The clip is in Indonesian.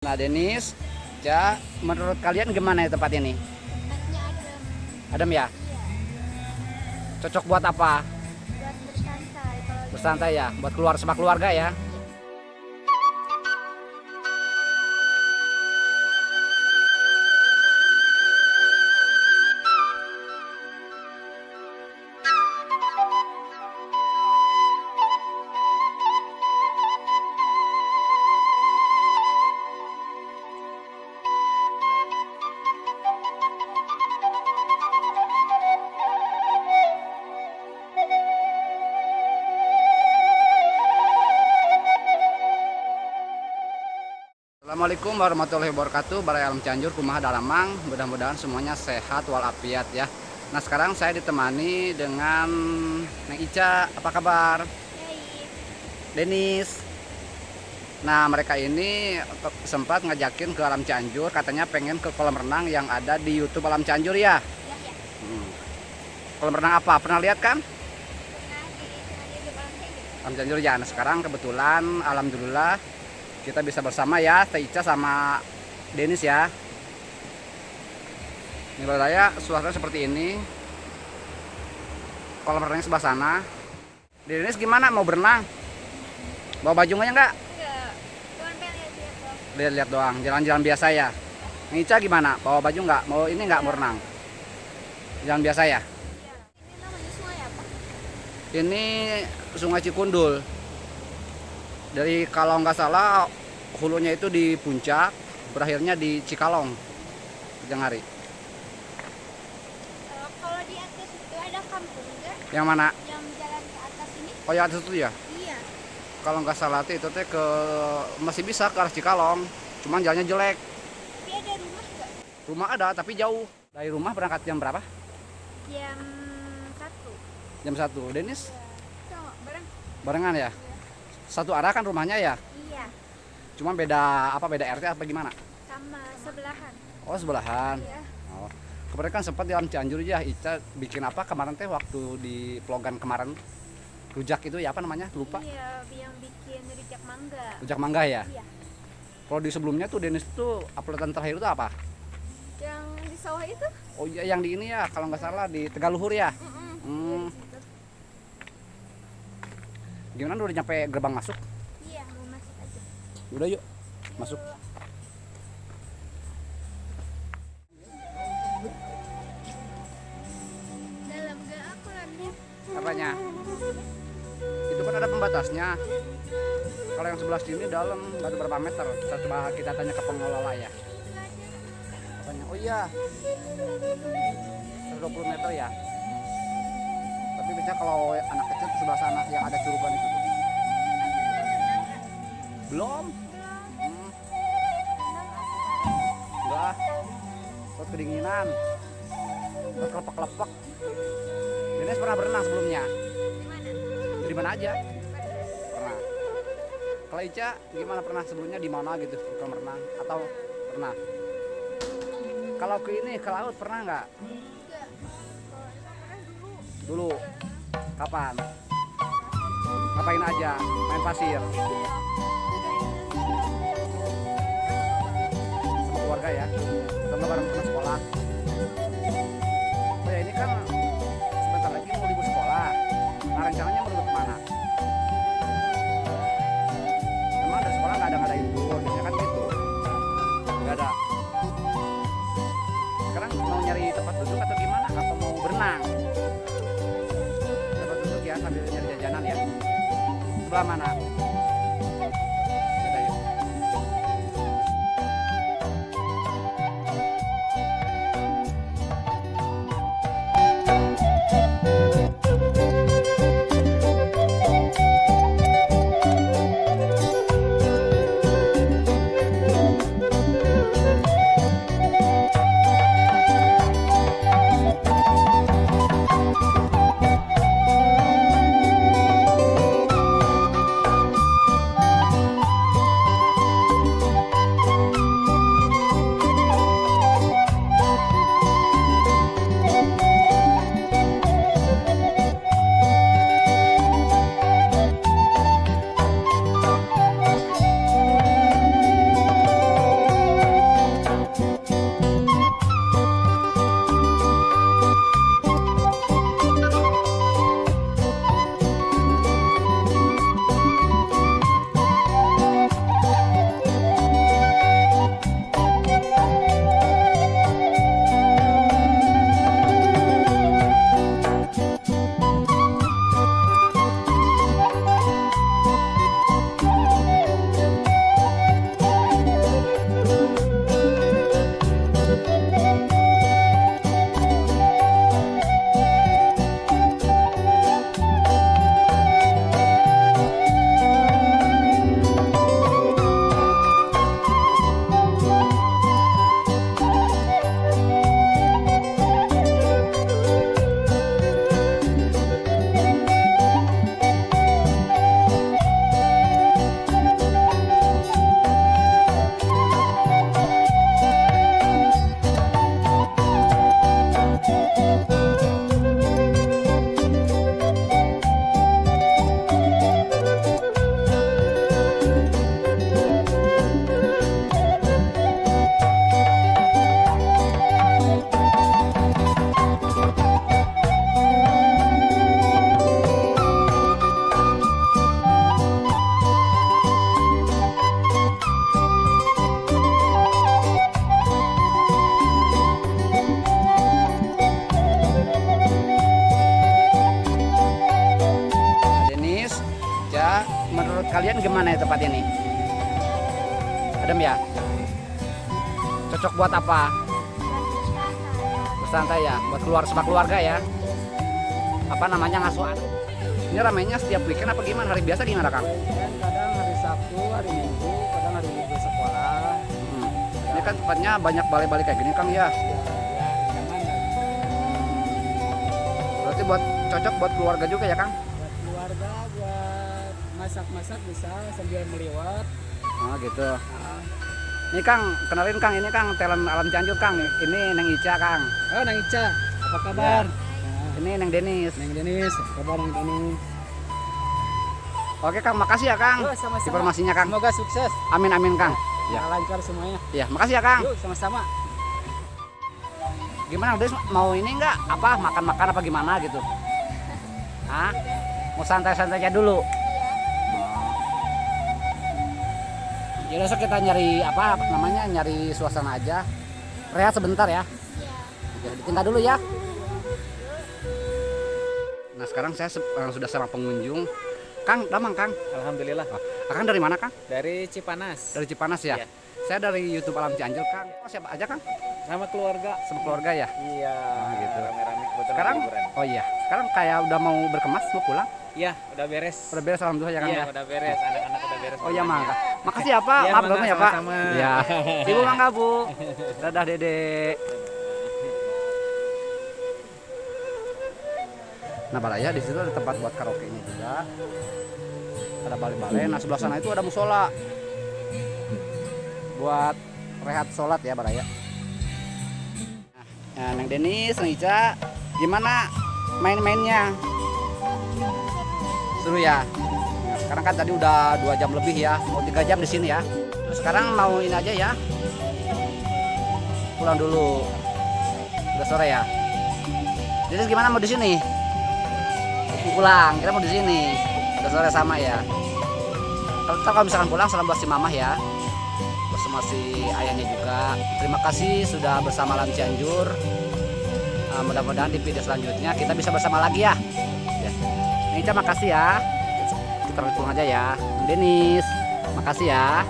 Nah, Denis, ya, menurut kalian gimana ya tempat ini? Tempatnya adem. Adem ya? Iya, Cocok buat apa? buat bersantai. Kalau di Bersantai ya? Buat keluar sama keluarga ya? Assalamualaikum warahmatullahi wabarakatuh. Barai Alam Cianjur, kumaha dalamang. Mudah-mudahan semuanya sehat walafiat ya. Nah, sekarang saya ditemani dengan Neng Ica. Apa kabar? baik. Denis. Nah, mereka ini sempat ngajakin ke Alam Cianjur, katanya pengen ke kolam renang yang ada di YouTube Alam Cianjur ya. Ya, ya. Kolam renang apa? Pernah lihat kan? Pernah di depan kayak gitu. Alam Cianjur ya. Nah, sekarang kebetulan alhamdulillah kita bisa bersama ya, Teh Ica sama Denis ya. Ini saya suasana seperti ini. Kolam renangnya sebelah sana. Denis gimana, mau berenang? Bawa baju enggak? Enggak. Cuman pengen lihat-lihat doang. Lihat-lihat doang, jalan-jalan biasa ya. Neng Ica gimana? Bawa baju enggak? Mau ini enggak mau renang? Jalan biasa ya. Iya. Ini namanya sungai apa? Ini Sungai Cikundul. Dari kalau nggak salah hulunya itu di puncak, berakhirnya di Cikalong, Janghari. Kalau di atas itu ada kampung enggak? Yang mana? Yang jalan ke atas ini? Oh ya, atas itu ya. Iya. Kalau nggak salah itu teh ke masih bisa ke arah Cikalong, cuman jalannya jelek. Tapi ada rumah enggak? Rumah ada tapi jauh. Dari rumah berangkat jam berapa? Jam 1. Jam 1. Denis Sama, bareng. barengan ya. Satu arah kan rumahnya ya. Iya. Cuma beda apa, beda RT apa gimana? Sama sebelahan. Oh, sebelahan. Iya. Oh. Kemarin kan sempat di Alam Cianjur ya, Ica bikin apa kemarin teh waktu di vlogan kemarin. Rujak itu ya, apa namanya? Lupa. Iya, yang bikin rujak mangga. Rujak mangga ya. Iya. Kalau di sebelumnya tuh Denis tuh uploadan terakhir itu apa? Yang di sawah itu? Oh iya, yang di ini ya, kalau nggak salah di Tegaluhur ya. Hmm. Iya, di situ. Gimana, udah nyampe gerbang masuk? Iya, mau masuk aja. Udah yuk, masuk. Yuk. Dalam gak akuratnya? Apanya? Itu kan ada pembatasnya. Kalau yang sebelah sini dalam, nggak ada berapa meter. Coba kita tanya ke pengelola ya. Apanya? Oh iya, 120 meter ya. Tapi biasanya kalau anak kecil ke sebelah sana yang ada curugan itu tuh. Belum? Enggak. Terus kedinginan. Terus kelepek-kelepek. Denis pernah berenang sebelumnya? Di mana? Di mana aja? Pernah. Kalau Ica gimana, pernah sebelumnya di mana gitu, di kolam renang atau pernah? Kalau ke ini, ke laut pernah nggak? Enggak. Kalau itu pernah dulu. Dulu. Kapan? Ngapain aja? Main pasir sama keluarga ya? Atau nggak bareng teman sekolah? Oh ya, ini kan sebentar lagi mau libur sekolah. Nah, rencananya mau kemana? Emang dari sekolah nggak ada ngadain tour, biasanya kan gitu. Nggak ada. Sekarang mau nyari tempat duduk atau gimana? Atau mau berenang? Tempat duduk ya, sambil nyari jajanan ya. Sebelah mana? Kita yuk. gimana ya tempat ini? Adem ya? Cocok buat apa? Bersantai ya, buat keluar sama keluarga ya. Apa namanya, ngasuh anak. Ini ramainya setiap weekend apa gimana? Hari biasa gimana, Kang? Weekend kadang hari Sabtu, hari Minggu, kadang hari libur sekolah. Ini kan tempatnya banyak balai-balai kayak gini, Kang ya. Berarti buat cocok buat keluarga juga ya, Kang? Buat keluarga, buat masak-masak bisa sambil meliwat. Oh gitu. Ini Kang, kenalin Kang, ini Kang talent Alam Cianjur Kang. Ini Neng Ica Kang. Oh, Nang Ica, apa kabar? Ini Neng Denis. Neng Denis, apa kabar Neng Denis? Oke Kang, makasih ya Kang. Oh, sama-sama. Informasinya Kang. Semoga sukses. Amin amin Kang. Ya. Lancar semuanya. Ya, makasih ya Kang. Yuk, sama-sama. Gimana Des, mau ini enggak apa makan-makan apa gimana gitu? Hah? Mau santai-santai aja dulu. Ya udah, so kita nyari apa namanya, nyari suasana aja. Rehat sebentar ya. Iya. Ya, tinggal dulu ya. Nah sekarang saya sudah sama pengunjung. Kang, damang Kang. Alhamdulillah. Kang dari mana Kang? Dari Cipanas. Dari Cipanas ya. Iya. Saya dari YouTube Alam Cianjur Kang. Oh, siapa aja Kang? Sama keluarga. Sama keluarga ya. Iya. gitu. Rame-rame kebetulan Sekarang, liburan. oh iya. Sekarang kayak udah mau berkemas, mau pulang. Iya, udah beres. Udah beres alhamdulillah ya Kang Iya, ya. udah beres. Anak-anak udah beres. Oh iya semuanya. Mang. Makasih ya Pak. Iya, Maaf Mangga, banget ya Pak. sama-sama. Iya. Ibu Mangga Bu. Dadah Dede. Nah balaya di situ ada tempat buat karaoke nya juga. Ada balai-balai. Nah sebelah sana itu ada musola. Buat rehat sholat ya balaya. Nah, Neng Denis, Neng Ica, gimana main-mainnya? Seru ya. Nah, sekarang kan tadi udah 2 jam lebih ya, mau 3 jam di sini ya. Terus sekarang mau ini aja ya. Pulang dulu. Udah sore ya. Jadi gimana, mau di sini? Pulang, kita mau di sini. Udah sore sama ya. Kalau misalkan pulang, salam buat si Mamah ya. Bersama si ayahnya juga. Terima kasih sudah bersama Alam Cianjur. Mudah-mudahan di video selanjutnya kita bisa bersama lagi ya. Nica makasih ya. Kita pulang aja ya. Denis, makasih ya.